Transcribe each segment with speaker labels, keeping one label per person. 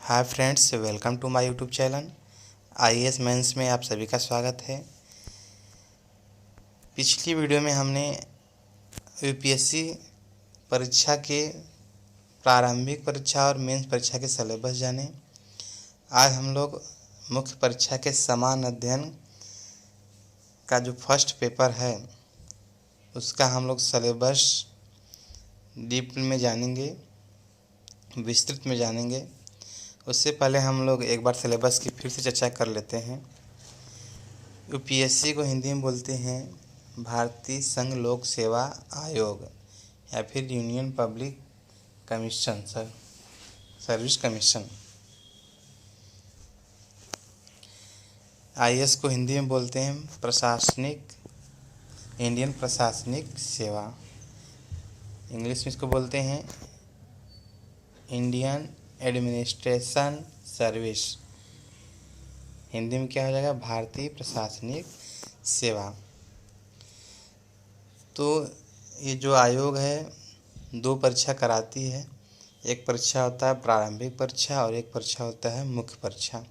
Speaker 1: Hi friends, welcome to my YouTube channel IAS mains में आप सभी का स्वागत है। पिछली वीडियो में हमने यूपीएससी परीक्षा के प्रारंभिक परीक्षा और मेंस परीक्षा के सिलेबस जाने। आज हम लोग मुख्य परीक्षा के समान अध्ययन का जो फर्स्ट पेपर है उसका हम लोग सिलेबस डीप में जानेंगे, विस्तृत में जानेंगे। उससे पहले हम लोग एक बार सिलेबस की फिर से चर्चा कर लेते हैं। यूपीएससी को हिंदी में बोलते हैं भारतीय संघ लोक सेवा आयोग या फिर union public commission service commission. IAS को हिंदी में बोलते हैं इंडियन प्रशासनिक सेवा। इंग्लिश में इसको बोलते हैं इंडियन एडमिनिस्ट्रेशन सर्विस। हिंदी में क्या हो जाएगा? भारतीय प्रशासनिक सेवा। तो ये जो आयोग है दो परीक्षा कराती है। एक परीक्षा होता है प्रारंभिक परीक्षा और एक परीक्षा होता है मुख्य परीक्षा।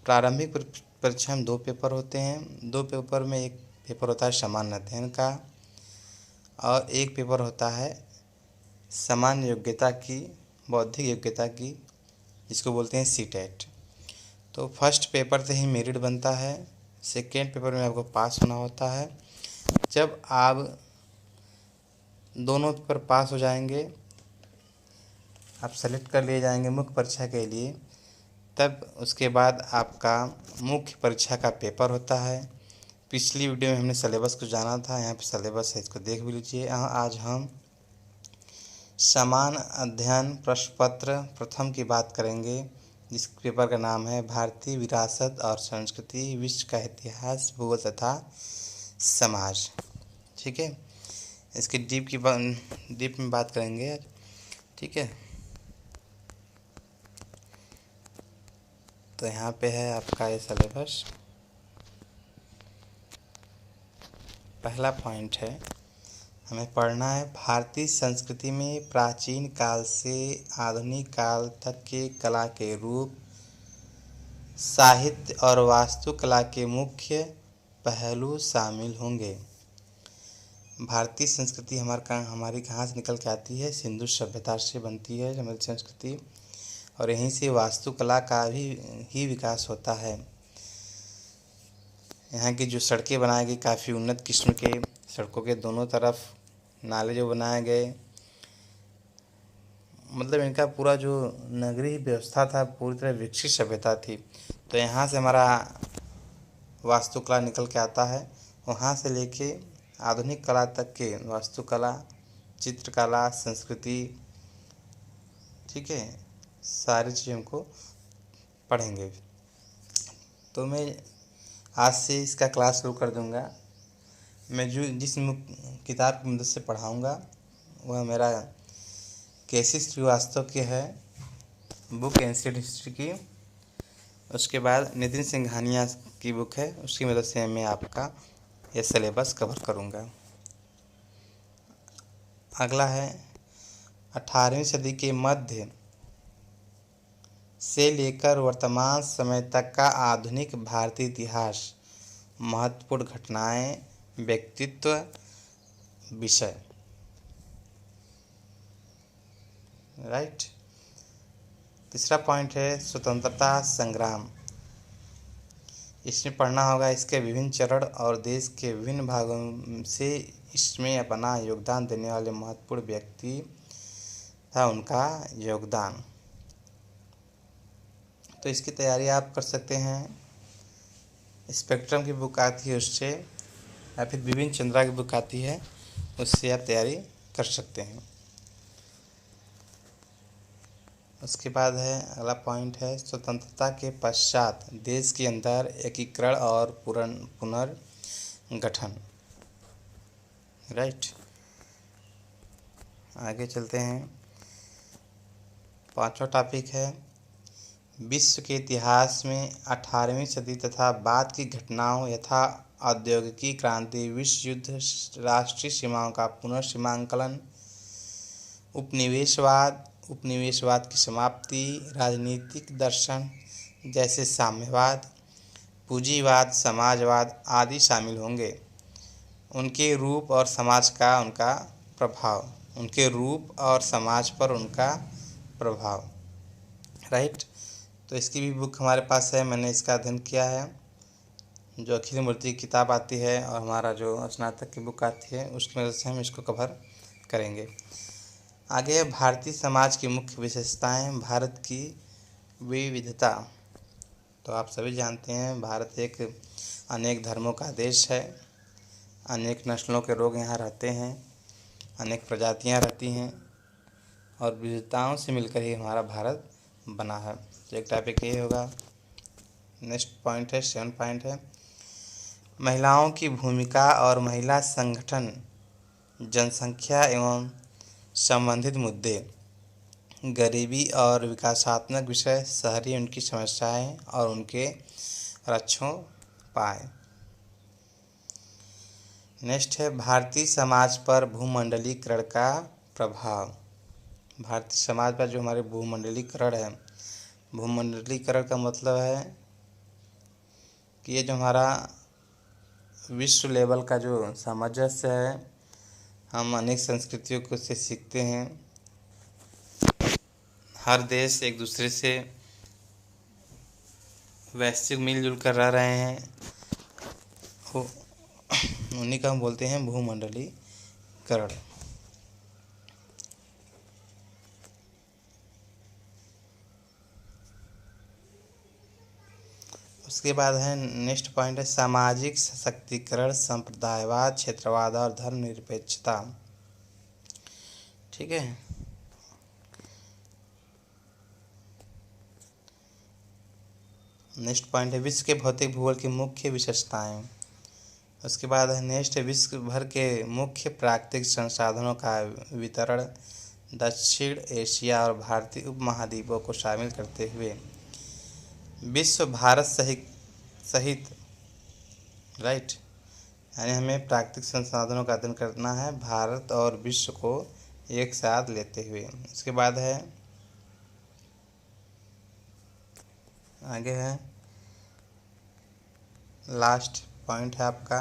Speaker 1: प्रारंभिक परीक्षा में दो पेपर होते हैं। दो पेपर में एक पेपर होता है सामान्य अध्ययन का और एक पेपर होता है सामान्य योग्यता की, बौद्धिक योग्यता की, जिसको बोलते हैं सीटेट। तो फर्स्ट पेपर से ही मेरिट बनता है। सेकेंड पेपर में आपको पास होना होता है। जब आप दोनों पेपर पास हो जाएंगे, आप सेलेक्ट कर लिए जाएंगे मुख्य परीक्षा के लिए, तब उसके बाद आपका मुख्य परीक्षा का पेपर होता है। पिछली वीडियो में हमने सिलेबस को जाना था, यहाँ पे सिलेबस है, इसको देख भी लीजिए। आज हम समान अध्ययन प्रश्न पत्र प्रथम की बात करेंगे, जिस पेपर का नाम है भारतीय विरासत और संस्कृति, विश्व का इतिहास, भूगोल तथा समाज। ठीक है, इसकी डीप में बात करेंगे आज। ठीक है, तो यहाँ पे है आपका ये सिलेबस। पहला पॉइंट है, हमें पढ़ना है भारतीय संस्कृति में प्राचीन काल से आधुनिक काल तक के कला के रूप, साहित्य और वास्तुकला के मुख्य पहलू शामिल होंगे। भारतीय संस्कृति हमारी कहाँ से निकल के आती है? सिंधु सभ्यता से बनती है हमारी संस्कृति, और यहीं से वास्तुकला का भी विकास होता है। यहाँ की जो सड़कें बनाई गई काफ़ी उन्नत किस्म के सड़कों के दोनों तरफ नाले जो बनाए गए, मतलब इनका पूरा जो नगरीय व्यवस्था था पूरी तरह विकसित सभ्यता थी। तो यहाँ से हमारा वास्तुकला निकल के आता है। वहाँ से लेके आधुनिक कला तक के वास्तुकला, चित्रकला, संस्कृति, ठीक है, सारी चीज़ें हमको पढ़ेंगे। तो मैं आज से इसका क्लास शुरू कर दूँगा। मैं जिस किताब की मदद से पढ़ाऊँगा वह मेरा केसी श्रीवास्तव की है, बुक एंशिएंट हिस्ट्री की। उसके बाद नितिन सिंघानिया की बुक है, उसकी मदद से मैं आपका यह सिलेबस कवर करूँगा। अगला है 18वीं सदी के मध्य से लेकर वर्तमान समय तक का आधुनिक भारतीय इतिहास, महत्वपूर्ण घटनाएं, व्यक्तित्व, विषय। राइट। तीसरा पॉइंट है स्वतंत्रता संग्राम। इसमें पढ़ना होगा इसके विभिन्न चरण और देश के विभिन्न भागों से इसमें अपना योगदान देने वाले महत्वपूर्ण व्यक्ति था, उनका योगदान। तो इसकी तैयारी आप कर सकते हैं, स्पेक्ट्रम की बुक आती है उससे, या फिर बिपिन चंद्रा की बुक आती है उससे आप तैयारी कर सकते हैं। उसके बाद है अगला पॉइंट है स्वतंत्रता के पश्चात देश के अंदर एकीकरण और पुनर्गठन। राइट, आगे चलते हैं। पांचवा टॉपिक है विश्व के इतिहास में 18वीं सदी तथा बाद की घटनाओं यथा औद्योगिकी क्रांति, विश्व युद्ध, राष्ट्रीय सीमाओं का पुनर्सीमांकन, उपनिवेशवाद, उपनिवेशवाद की समाप्ति, राजनीतिक दर्शन जैसे साम्यवाद, पूंजीवाद, समाजवाद आदि शामिल होंगे। उनके रूप और समाज का उनका प्रभाव, उनके रूप और समाज पर उनका प्रभाव, राइट। तो इसकी भी बुक हमारे पास है, मैंने इसका अध्ययन किया है। जो अखिल मूर्ति की किताब आती है और हमारा जो स्नातक की बुक आती है, उसकी मदद से हम इसको कवर करेंगे। आगे भारतीय समाज की मुख्य विशेषताएं, भारत की विविधता। तो आप सभी जानते हैं भारत एक अनेक धर्मों का देश है, अनेक नस्लों के लोग यहाँ रहते हैं, अनेक प्रजातियाँ रहती हैं और विविधताओं से मिलकर ही हमारा भारत बना है। तो एक टॉपिक ये होगा। नेक्स्ट पॉइंट है, 7 पॉइंट है, महिलाओं की भूमिका और महिला संगठन, जनसंख्या एवं संबंधित मुद्दे, गरीबी और विकासात्मक विषय, शहरी उनकी समस्याएं और उनके रक्षोपाय। नेक्स्ट है भारतीय समाज पर भूमंडलीकरण का प्रभाव। भारतीय समाज पर जो हमारे भूमंडलीकरण है, भूमंडलीकरण का मतलब है कि ये जो हमारा विश्व लेवल का जो सामंजस्य है, हम अनेक संस्कृतियों को से सीखते हैं। हर देश एक दूसरे से वैश्विक मिलजुल कर रह रहे हैं, उन्हीं का हम बोलते हैं भूमंडलीकरण। उसके बाद है नेक्स्ट पॉइंट है सामाजिक सशक्तिकरण, संप्रदायवाद, क्षेत्रवाद और धर्मनिरपेक्षता। ठीक है। नेक्स्ट पॉइंट है विश्व के भौतिक भूगोल की मुख्य विशेषताएं। उसके बाद है नेक्स्ट विश्व भर के मुख्य प्राकृतिक संसाधनों का वितरण, दक्षिण एशिया और भारतीय उपमहाद्वीपों को शामिल करते हुए विश्व भारत सहित राइट, यानी हमें प्राकृतिक संसाधनों का अध्ययन करना है भारत और विश्व को एक साथ लेते हुए। इसके बाद है आगे है लास्ट पॉइंट है आपका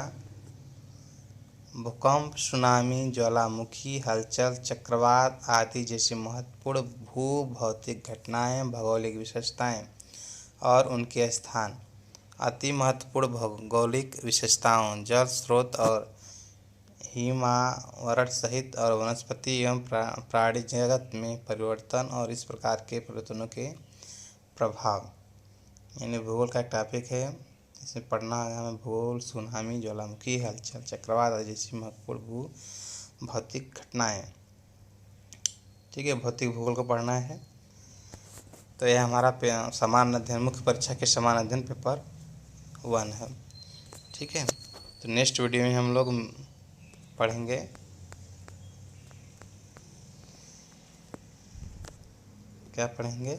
Speaker 1: भूकंप, सुनामी, ज्वालामुखी, हलचल, चक्रवात आदि जैसी महत्वपूर्ण भू भौतिक घटनाएं, भौगोलिक विशेषताएं और उनके स्थान, अति महत्वपूर्ण भौगोलिक विशेषताओं, जल स्रोत और हिमावरण सहित और वनस्पति एवं प्राणी जगत में परिवर्तन और इस प्रकार के परिवर्तनों के प्रभाव, यानी भूगोल का टॉपिक है। इसमें पढ़ना है हमें भूगोल, सुनामी, ज्वालामुखी, हलचल, चक्रवात आदि जैसी महत्वपूर्ण भू भौतिक घटनाएं। ठीक है, भौतिक भूगोल को पढ़ना है। तो यह हमारा समान अध्ययन, मुख्य परीक्षा के समान अध्ययन पेपर 1 है। ठीक है, तो नेक्स्ट वीडियो में हम लोग पढ़ेंगे क्या पढ़ेंगे,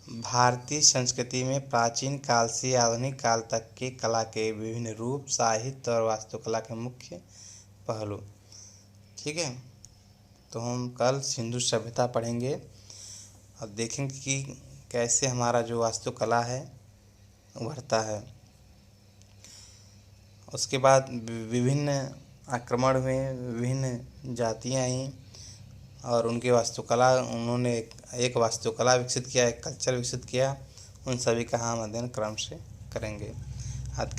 Speaker 1: भारतीय संस्कृति में प्राचीन काल से आधुनिक काल तक के कला के विभिन्न रूप, साहित्य और वास्तुकला के मुख्य पहलू। ठीक है, तो हम कल सिंधु सभ्यता पढ़ेंगे और देखेंगे कि कैसे हमारा जो वास्तुकला है उभरता है। उसके बाद विभिन्न आक्रमण हुए, विभिन्न जातियाँ आई और उनकी वास्तुकला, उन्होंने एक वास्तुकला विकसित किया, एक कल्चर विकसित किया, उन सभी का हम अध्ययन क्रम से करेंगे। आज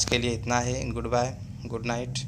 Speaker 1: के लिए इतना ही। Good bye, good night.